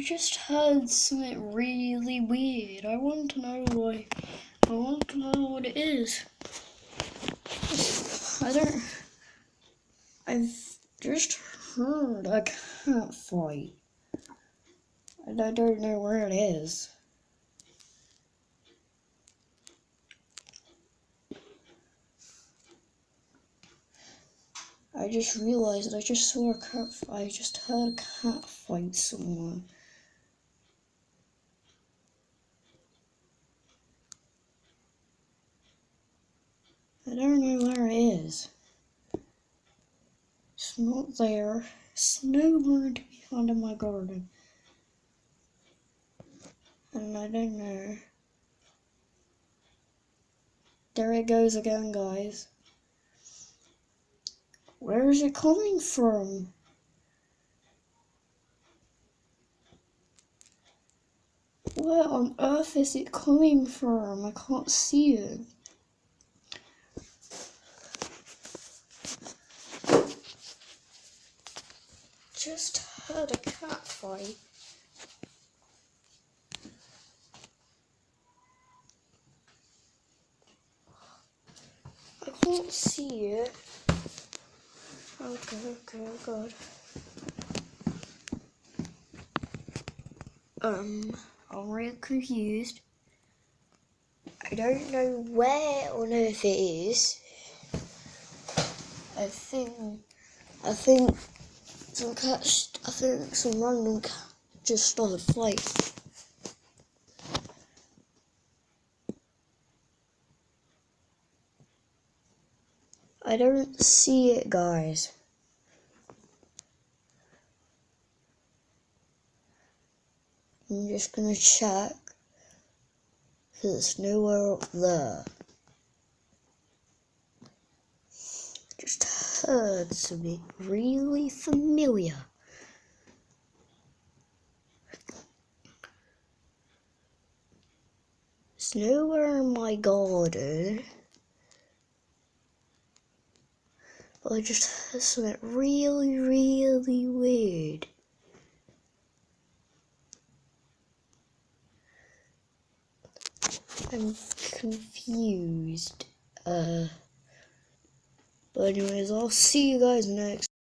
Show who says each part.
Speaker 1: just heard something really weird. I want to know what it is. I've just heard a cat fight. And I don't know where it is. I just realized I just saw a cat. I just heard a cat fight somewhere. I don't know where it is. It's not there. It's nowhere to be found in my garden. And I don't know. There it goes again, guys. Where is it coming from? Where on earth is it coming from? I can't see it. Just heard a cat fight. I can't see it. Okay, oh god. I'm real confused. I don't know where on earth it is. I think some random cat just started fighting. I don't see it, guys. I'm just gonna check, because it's nowhere up there. Just heard something really familiar. It's nowhere in my garden. But I just heard something really, really weird. I'm confused. But anyways, I'll see you guys next.